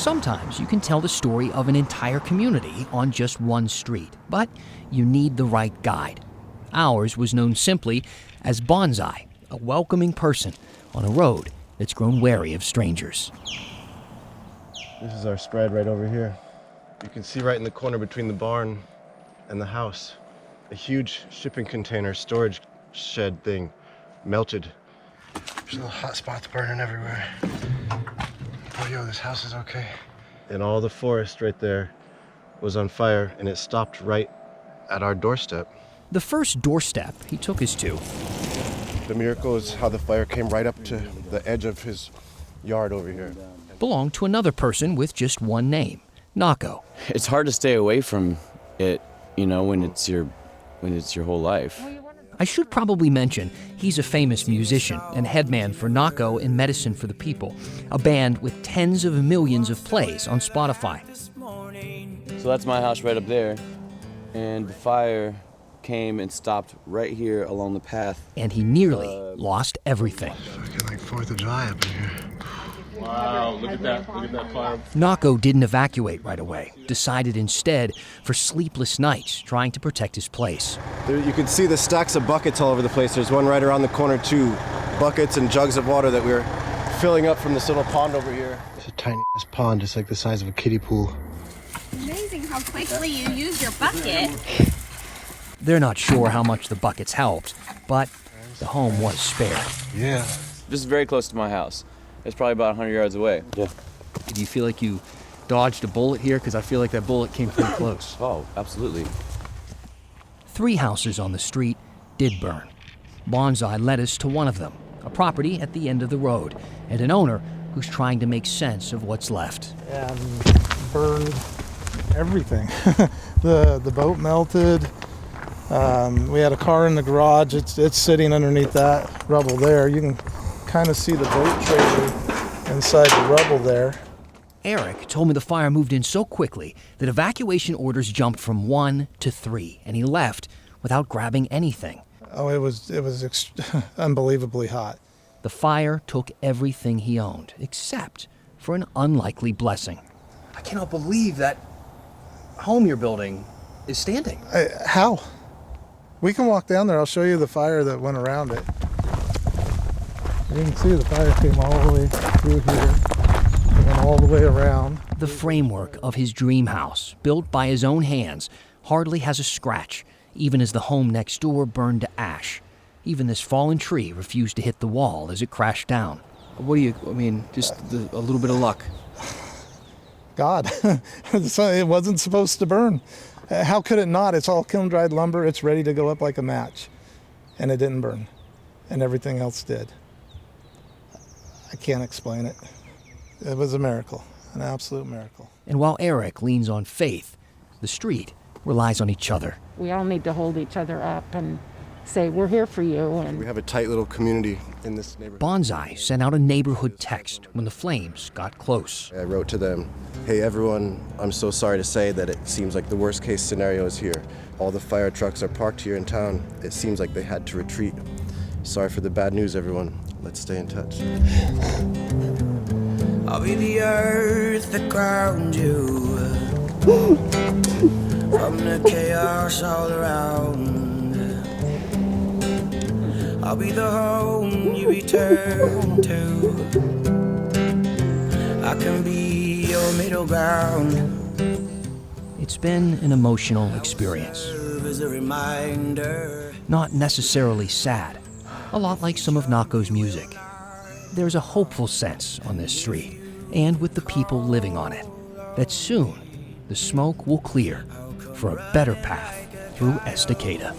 Sometimes you can tell the story of an entire community on just one street, but you need the right guide. Ours was known simply as Bonsai, a welcoming person on a road that's grown wary of strangers. This is our spread right over here. You can see right in the corner between the barn and the house, a huge shipping container storage shed thing melted. There's little hot spots burning everywhere. Oh, yo, this house is okay. And all the forest right there was on fire, and it stopped right at our doorstep. The first doorstep he took us to The miracle is how the fire came right up to the edge of his yard over here. belonged to another person with just one name, Nako. It's hard to stay away from it, when it's your whole life. I should probably mention he's a famous musician and headman for Nako and Medicine for the People, a band with tens of millions of plays on Spotify. So that's my house right up there, and the fire came and stopped right here along the path. And he nearly lost everything. Fucking like 4th of July up in here. Wow, look at that fire. Nako didn't evacuate right away, decided instead for sleepless nights trying to protect his place. There, you can see the stacks of buckets all over the place. There's one right around the corner too. Buckets and jugs of water that we're filling up from this little pond over here. It's a tiny ass pond, just like the size of a kiddie pool. Amazing how quickly you use your bucket. They're not sure how much the buckets helped, but the home was spared. Yeah. This is very close to my house. It's probably about 100 yards away. Yeah. Do you feel like you dodged a bullet here? Because I feel like that bullet came pretty close. Oh, absolutely. 3 houses on the street did burn. Bonsai led us to one of them, a property at the end of the road, and an owner who's trying to make sense of what's left. And burned everything. The boat melted. We had a car in the garage. It's sitting underneath that rubble there. You can kind of see the boat trailer inside the rubble there. Eric told me the fire moved in so quickly that evacuation orders jumped from 1 to 3, and he left without grabbing anything. Oh, it was unbelievably hot. The fire took everything he owned, except for an unlikely blessing. I cannot believe that home you're building is standing. How? We can walk down there. I'll show you the fire that went around it. You can see the fire came all the way through here and went all the way around. The framework of his dream house, built by his own hands, hardly has a scratch, even as the home next door burned to ash. Even this fallen tree refused to hit the wall as it crashed down. Just a little bit of luck. God, it wasn't supposed to burn. How could it not? It's all kiln-dried lumber. It's ready to go up like a match. And it didn't burn. And everything else did. I can't explain it. It was a miracle, an absolute miracle. And while Eric leans on faith, the street relies on each other. We all need to hold each other up and say, we're here for you. And We have a tight little community in this neighborhood. Bonsai sent out a neighborhood text when the flames got close. I wrote to them, hey everyone, I'm so sorry to say that it seems like the worst case scenario is here. All the fire trucks are parked here in town. It seems like they had to retreat. Sorry for the bad news, everyone. Let's stay in touch. I'll be the earth that ground you from the chaos all around. I'll be the home you return to. I can be your middle ground. It's been an emotional experience. As a reminder. Not necessarily sad, a lot like some of Nako's music. There's a hopeful sense on this street, and with the people living on it, that soon the smoke will clear for a better path through Estacada.